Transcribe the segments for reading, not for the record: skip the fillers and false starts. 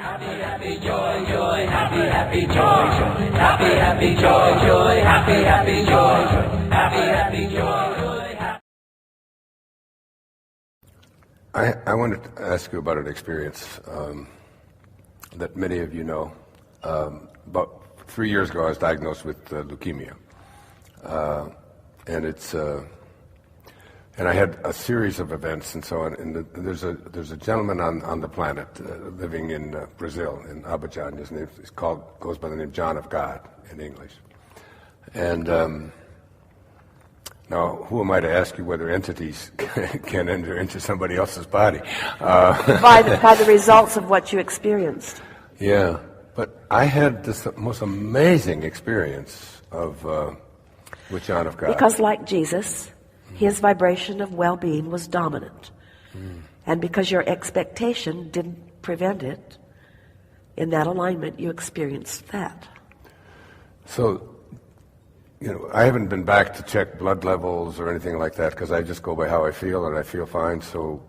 Happy, happy, joy, joy, happy, happy, joy, joy, happy, happy, joy, joy, happy, happy, joy, joy, happy, happy, joy, joy, happy. I wanted to ask you about an experience that many of you know. About 3 years ago, I was diagnosed with leukemia, and I had a series of events and so on. And there's a gentleman on the planet living in Brazil, in Abidjan. His name goes by the name John of God in English. And now, who am I to ask you whether entities can enter into somebody else's body? By the results of what you experienced. Yeah, but I had this most amazing experience with John of God. Because like Jesus, his vibration of well-being was dominant. And because your expectation didn't prevent it, in that alignment, you experienced that. So, I haven't been back to check blood levels or anything like that because I just go by how I feel, and I feel fine. So,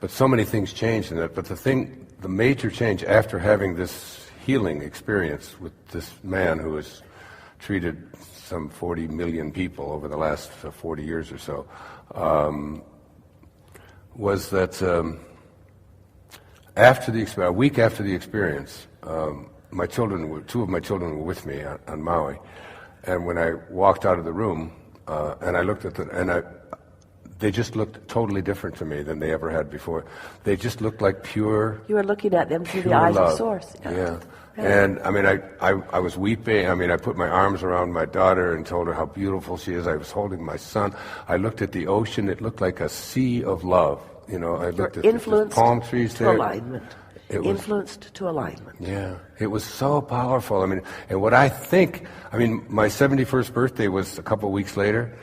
but so many things changed in it. But the major change after having this healing experience with this man who has treated some 40 million people over the last 40 years or so, was that a week after the experience, two of my children were with me on Maui. And when I walked out of the room, and I looked at they just looked totally different to me than they ever had before. They just looked like pure. You were looking at them through the eyes love. of Source. Yeah. And I mean, I was weeping. I mean, I put my arms around my daughter and told her how beautiful she is. I was holding my son. I looked at the ocean. It looked like a sea of love. I looked at the palm trees there. Alignment. Influenced to alignment. Yeah, it was so powerful. I mean, and what I think, my 71st birthday was a couple of weeks later,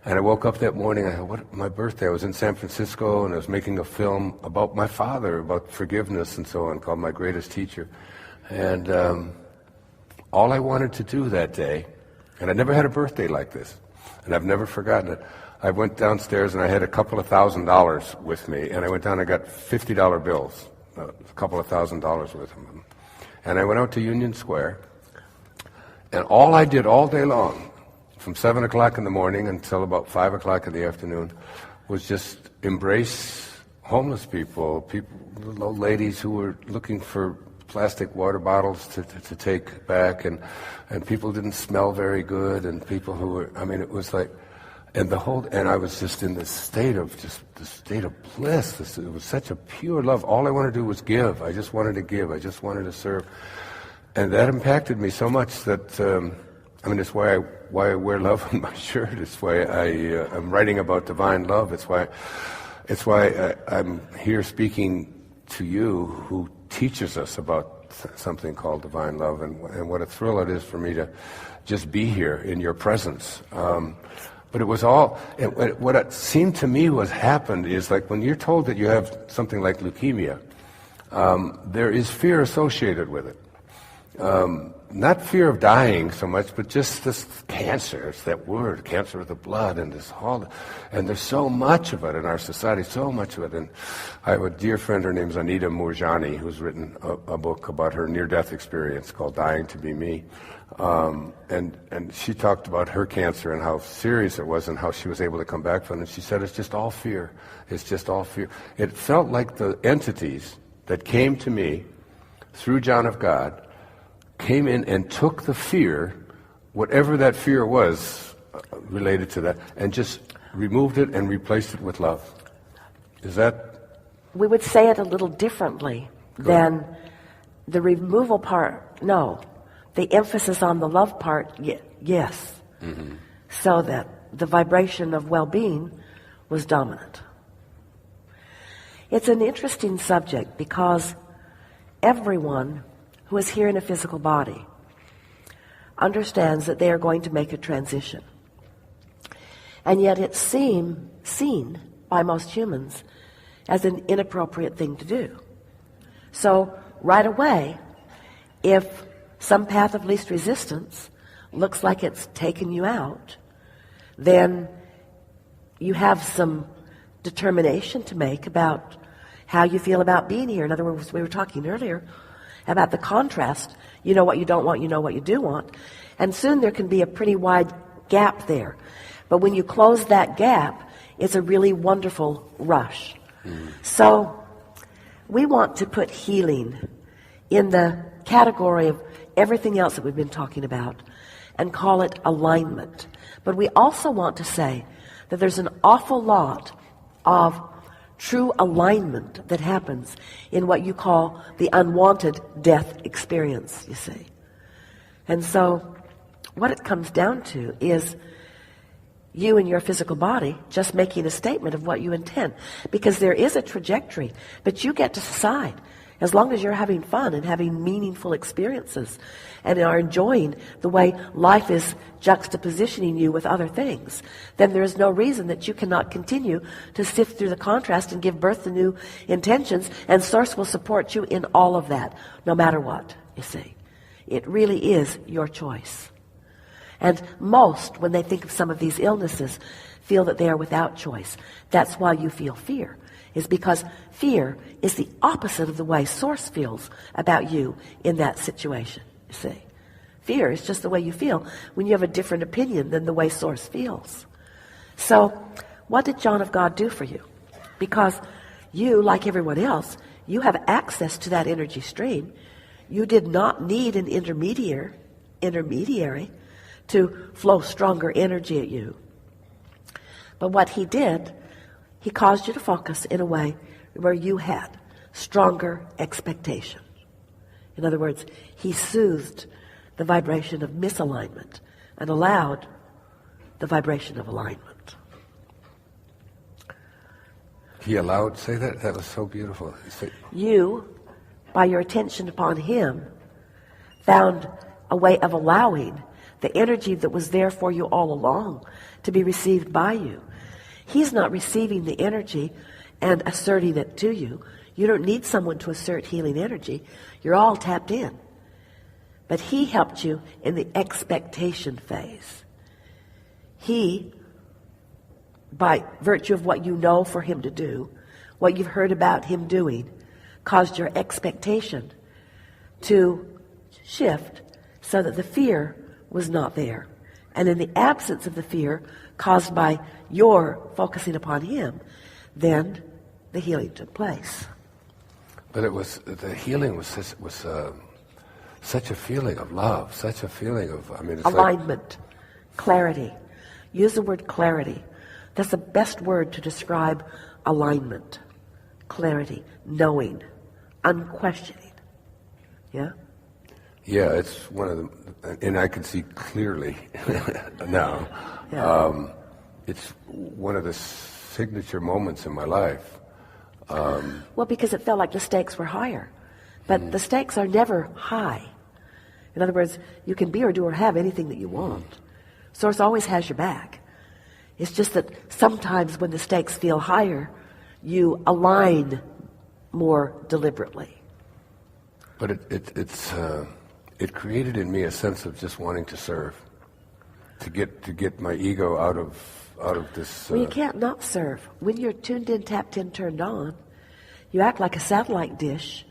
and I woke up that morning, my birthday, I was in San Francisco, and I was making a film about my father, about forgiveness and so on, called My Greatest Teacher. And all I wanted to do that day, and I never had a birthday like this, and I've never forgotten it, I went downstairs and I had a couple of $1,000s with me, and I went down and I got $50 bills. A couple of $1,000s with him. And I went out to Union Square, and all I did all day long, from 7 o'clock in the morning until about 5 o'clock in the afternoon, was just embrace homeless people, little old ladies who were looking for plastic water bottles to take back, and people didn't smell very good, and people who were, it was like, and I was just in this state of bliss. It was such a pure love. All I wanted to do was give. I just wanted to give. I just wanted to serve. And that impacted me so much that, it's why I wear love on my shirt. It's why I'm writing about divine love. It's why I'm here speaking to you who teaches us about something called divine love. And what a thrill it is for me to just be here in your presence. But it was what it seemed to me was happened is like when you're told that you have something like leukemia, there is fear associated with it. Not fear of dying so much, but just this cancer. It's that word, cancer of the blood, and and there's so much of it in our society, so much of it. And I have a dear friend, her name's Anita Moorjani, who's written a book about her near-death experience called Dying to Be Me. And she talked about her cancer and how serious it was and how she was able to come back from it. And she said, it's just all fear. It's just all fear. It felt like the entities that came to me through John of God came in and took the fear, whatever that fear was related to that, and just removed it and replaced it with love. Is that? We would say it a little differently than the removal part. No. The emphasis on the love part, yes. Mm-hmm. So that the vibration of well-being was dominant. It's an interesting subject because everyone who is here in a physical body understands that they are going to make a transition. And yet it's seen by most humans as an inappropriate thing to do. So right away, if some path of least resistance looks like it's taken you out, then you have some determination to make about how you feel about being here. In other words, we were talking earlier about the contrast. You know what you don't want, you know what you do want. And soon there can be a pretty wide gap there. But when you close that gap, it's a really wonderful rush. So we want to put healing in the category of everything else that we've been talking about and call it alignment. But we also want to say that there's an awful lot of true alignment that happens in what you call the unwanted death experience, you see. And so what it comes down to is you and your physical body just making a statement of what you intend. Because there is a trajectory, but you get to decide. As long as you're having fun and having meaningful experiences and are enjoying the way life is juxtapositioning you with other things, then there is no reason that you cannot continue to sift through the contrast and give birth to new intentions, and Source will support you in all of that, no matter what, you see. It really is your choice. And most, when they think of some of these illnesses, feel that they are without choice. That's why you feel fear, is because fear is the opposite of the way Source feels about you in that situation, you see. Fear is just the way you feel when you have a different opinion than the way Source feels. So, what did John of God do for you? Because you, like everyone else, you have access to that energy stream. You did not need an intermediary to flow stronger energy at you. But what he did, he caused you to focus in a way where you had stronger expectation. In other words, he soothed the vibration of misalignment and allowed the vibration of alignment. He allowed, say that? That was so beautiful. You, by your attention upon him, found a way of allowing the energy that was there for you all along to be received by you. He's not receiving the energy and asserting it to you. You don't need someone to assert healing energy. You're all tapped in. But he helped you in the expectation phase. He, by virtue of what you know for him to do, what you've heard about him doing, caused your expectation to shift so that the fear was not there. And in the absence of the fear caused by your focusing upon him, then the healing took place. But it was, the healing was such a feeling of love, such a feeling of, it's alignment, clarity. Use the word clarity. That's the best word to describe alignment. Clarity, knowing, unquestioning. Yeah? Yeah, it's one of the, and I can see clearly now. Yeah. It's one of the signature moments in my life. Well, because it felt like the stakes were higher. But the stakes are never high. In other words, you can be or do or have anything that you want. Source always has your back. It's just that sometimes when the stakes feel higher, you align more deliberately. But it created in me a sense of just wanting to serve, to get my ego out of this. Well, you can't not serve. When you're tuned in, tapped in, turned on, you act like a satellite dish,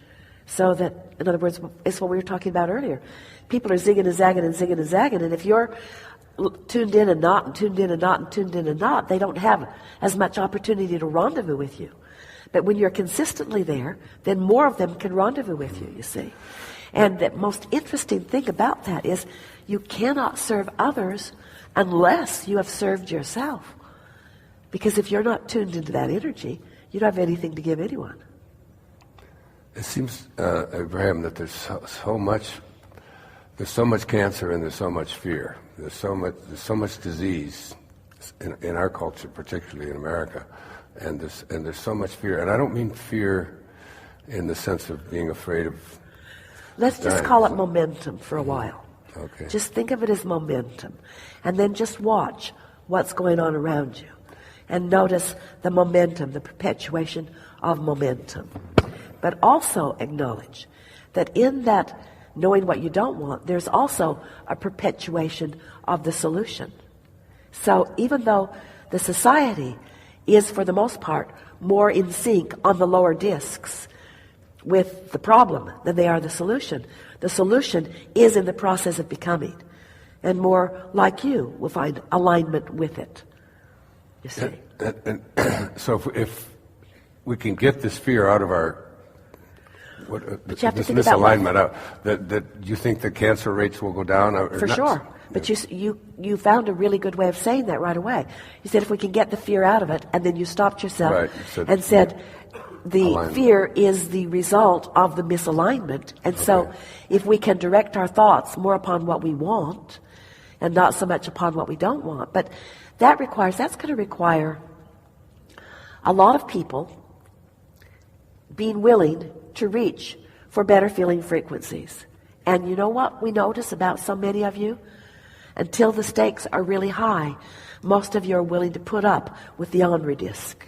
so that, in other words, it's what we were talking about earlier. People are zigging and zagging and zigging and zagging, and if you're tuned in and not, and tuned in and not, and tuned in and not, they don't have as much opportunity to rendezvous with you. But when you're consistently there, then more of them can rendezvous with you, you see. And the most interesting thing about that is you cannot serve others unless you have served yourself. Because if you're not tuned into that energy, you don't have anything to give anyone. It seems, Abraham, that there's so much cancer and there's so much fear. There's so much disease in our culture, particularly in America, and there's so much fear. And I don't mean fear in the sense of being afraid of. Let's just call it momentum for a while. Okay. Just think of it as momentum, and then just watch what's going on around you, and notice the momentum, the perpetuation of momentum. But also acknowledge that in that knowing what you don't want, there's also a perpetuation of the solution. So even though the society is, for the most part, more in sync on the lower discs with the problem than they are the solution. The solution is in the process of becoming. And more like you will find alignment with it. You see? And so if we can get this fear out of our, but you have to this think about misalignment out, that you think the cancer rates will go down? For sure. But you found a really good way of saying that right away. You said if we can get the fear out of it, and then you stopped yourself and said the alignment. Fear is the result of the misalignment. And so if we can direct our thoughts more upon what we want and not so much upon what we don't want. But that's going to require a lot of people being willing to reach for better feeling frequencies. And you know what we notice about so many of you? Until the stakes are really high, most of you are willing to put up with the ornery disc.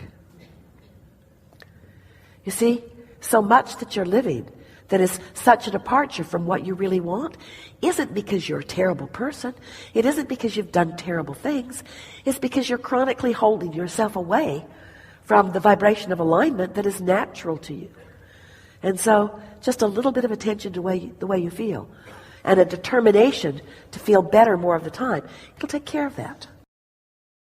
You see, so much that you're living that is such a departure from what you really want isn't because you're a terrible person. It isn't because you've done terrible things. It's because you're chronically holding yourself away from the vibration of alignment that is natural to you. And so just a little bit of attention to the way you feel and a determination to feel better more of the time, it'll take care of that.